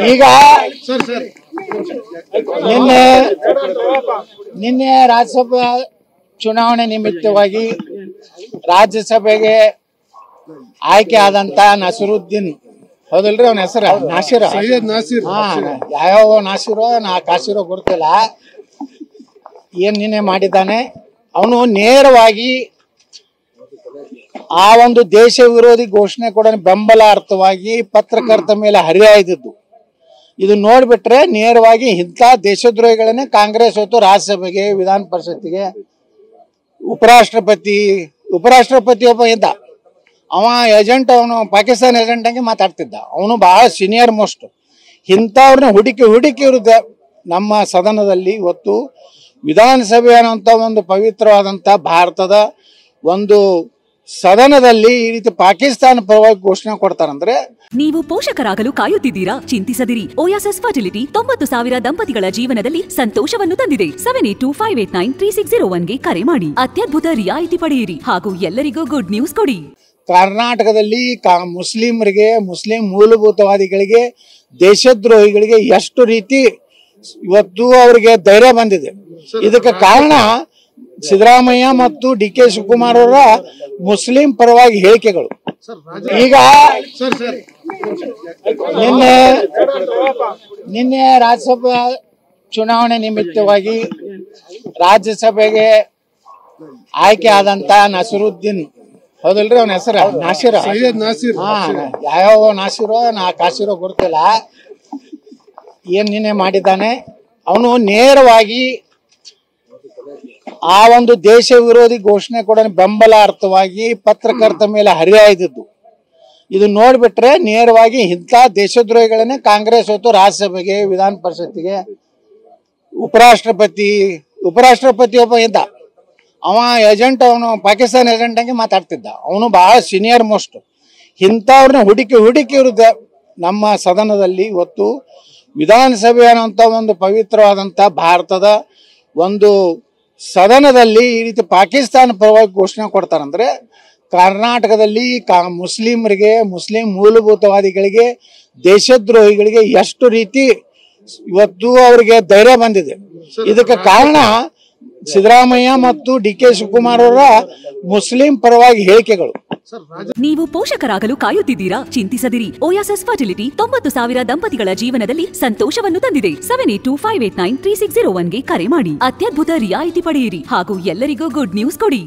ಈಗ ನಿನ್ನೆ ರಾಜ್ಯಸಭಾ ಚುನಾವಣೆ ನಿಮಿತ್ತವಾಗಿ ರಾಜ್ಯಸಭೆಗೆ ಆಯ್ಕೆ ಆದಂತ ನಸೀರುದ್ದೀನ್ ಹೌದಲ್ರಿ ಅವನ ಹೆಸರು ನಾಸಿರ್ ಯಾವ ನಾಸಿರೋ ಕಾಸಿರೋ ಗೊತ್ತಿಲ್ಲ ಏನ್ ನಿನ್ನೆ ಮಾಡಿದ್ದಾನೆ ಅವನು ನೇರವಾಗಿ ಆ ಒಂದು ದೇಶ ವಿರೋಧಿ ಘೋಷಣೆ ಕೂಡ ಬೆಂಬಲಾರ್ಥವಾಗಿ ಪತ್ರಕರ್ತರ ಮೇಲೆ ಹರಿಯಾಯ್ದಿದ್ದು ಇದು ನೋಡ್ಬಿಟ್ರೆ ನೇರವಾಗಿ ಇಂಥ ದೇಶದ್ರೋಹಿಗಳನ್ನೇ ಕಾಂಗ್ರೆಸ್ ಹೊತ್ತು ರಾಜ್ಯಸಭೆಗೆ ವಿಧಾನ ಪರಿಷತ್ತಿಗೆ ಉಪರಾಷ್ಟ್ರಪತಿ ಒಬ್ಬ ಇದ್ದ ಅವ ಏಜೆಂಟ್ ಅವನು ಪಾಕಿಸ್ತಾನ ಏಜೆಂಟ್ ಹಂಗೆ ಮಾತಾಡ್ತಿದ್ದ ಅವನು ಬಹಳ ಸೀನಿಯರ್ ಮೋಸ್ಟ್ ಇಂಥವ್ರನ್ನ ಹುಡುಕಿ ಇರುತ್ತೆ ನಮ್ಮ ಸದನದಲ್ಲಿ ಇವತ್ತು ವಿಧಾನಸಭೆ ಅನ್ನುವಂಥ ಒಂದು ಪವಿತ್ರವಾದಂಥ ಭಾರತದ ಒಂದು ಸದನದಲ್ಲಿ ಈ ರೀತಿ ಪಾಕಿಸ್ತಾನ ಪರವಾಗಿ ಘೋಷಣೆ ಕೊಡ್ತಾರಂದ್ರೆ ನೀವು ಪೋಷಕರಾಗಲು ಕಾಯುತ್ತಿದ್ದೀರಾ? ಚಿಂತಿಸದಿರಿ. ಓಯಾಸಿಸ್ ಫರ್ಟಿಲಿಟಿ 90,000 ದಂಪತಿಗಳ ಜೀವನದಲ್ಲಿ ಸಂತೋಷವನ್ನು ತಂದಿದೆ. 7825893601ಗೆ ಕರೆ ಮಾಡಿ ಅತ್ಯದ್ಭುತ ರಿಯಾಯಿತಿ ಪಡೆಯಿರಿ ಹಾಗೂ ಎಲ್ಲರಿಗೂ ಗುಡ್ ನ್ಯೂಸ್ ಕೊಡಿ. ಕರ್ನಾಟಕದಲ್ಲಿ ಮುಸ್ಲಿಮರಿಗೆ ಮುಸ್ಲಿಂ ಮೂಲಭೂತವಾದಿಗಳಿಗೆ ದೇಶದ್ರೋಹಿಗಳಿಗೆ ಎಷ್ಟು ರೀತಿ ಇವತ್ತು ಅವರಿಗೆ ಧೈರ್ಯ ಬಂದಿದೆ. ಇದಕ್ಕೆ ಕಾರಣ ಸಿದ್ದರಾಮಯ್ಯ ಮತ್ತು DK ಶಿವಕುಮಾರ್ ಅವರ ಮುಸ್ಲಿಂ ಪರವಾಗಿ ಹೇಳಿಕೆಗಳು. ಈಗ ನಿನ್ನೆ ರಾಜ್ಯಸಭಾ ಚುನಾವಣೆ ನಿಮಿತ್ತವಾಗಿ ರಾಜ್ಯಸಭೆಗೆ ಆಯ್ಕೆ ಆದಂತ ನಸೀರುದ್ದೀನ್ ಹೌದಲ್ರಿ ಅವನ ಹೆಸರು ನಾಸಿರ್ ಯಾವ ನಾಸಿರೋ ಕಾಸಿರೋ ಗೊತ್ತಿಲ್ಲ ಏನ್ ನಿನ್ನೆ ಮಾಡಿದ್ದಾನೆ ಅವನು ನೇರವಾಗಿ ಆ ಒಂದು ದೇಶ ವಿರೋಧಿ ಘೋಷಣೆ ಕೂಡ ಬೆಂಬಲಾರ್ಥವಾಗಿ ಪತ್ರಕರ್ತರ ಮೇಲೆ ಹರಿಯಾಯ್ದಿದ್ದು ಇದು ನೋಡ್ಬಿಟ್ರೆ ನೇರವಾಗಿ ಇಂಥ ದೇಶದ್ರೋಹಿಗಳನ್ನೇ ಕಾಂಗ್ರೆಸ್ ಹೊತ್ತು ರಾಜ್ಯಸಭೆಗೆ ವಿಧಾನ ಪರಿಷತ್ತಿಗೆ ಉಪರಾಷ್ಟ್ರಪತಿ ಒಬ್ಬ ಇದ್ದ ಅವ ಏಜೆಂಟ್ ಅವನು ಪಾಕಿಸ್ತಾನ ಏಜೆಂಟ್ ಹಂಗೆ ಮಾತಾಡ್ತಿದ್ದ ಅವನು ಬಹಳ ಸೀನಿಯರ್ ಮೋಸ್ಟ್ ಇಂಥವ್ರನ್ನ ಹುಡುಕಿ ಇರುತ್ತೆ ನಮ್ಮ ಸದನದಲ್ಲಿ ಇವತ್ತು ವಿಧಾನಸಭೆ ಅನ್ನುವಂಥ ಒಂದು ಪವಿತ್ರವಾದಂಥ ಭಾರತದ ಒಂದು ಸದನದಲ್ಲಿ ಈ ರೀತಿ ಪಾಕಿಸ್ತಾನ ಪರವಾಗಿ ಘೋಷಣೆ ಕೊಡ್ತಾರಂದ್ರೆ ಕರ್ನಾಟಕದಲ್ಲಿ ಮುಸ್ಲಿಮರಿಗೆ ಮುಸ್ಲಿಂ ಮೂಲಭೂತವಾದಿಗಳಿಗೆ ದೇಶದ್ರೋಹಿಗಳಿಗೆ ಎಷ್ಟು ರೀತಿ ಇವತ್ತು ಅವರಿಗೆ ಧೈರ್ಯ ಬಂದಿದೆ. ಇದಕ್ಕೆ ಕಾರಣ ಸಿದ್ದರಾಮಯ್ಯ ಮತ್ತು DK ಶಿವಕುಮಾರ್ ಅವರ ಮುಸ್ಲಿಂ ಪರವಾಗಿ ಹೇಳಿಕೆಗಳು. ನೀವು ಪೋಷಕರಾಗಲು ಕಾಯುತ್ತಿದ್ದೀರಾ? ಚಿಂತಿಸದಿರಿ. ಓಯಾಸಿಸ್ ಫರ್ಟಿಲಿಟಿ 90,000 ದಂಪತಿಗಳ ಜೀವನದಲ್ಲಿ ಸಂತೋಷವನ್ನು ತಂದಿದೆ. 7825893601ಗೆ ಕರೆ ಮಾಡಿ ಅತ್ಯದ್ಭುತ ರಿಯಾಯಿತಿ ಪಡೆಯಿರಿ ಹಾಗೂ ಎಲ್ಲರಿಗೂ ಗುಡ್ ನ್ಯೂಸ್ ಕೊಡಿ.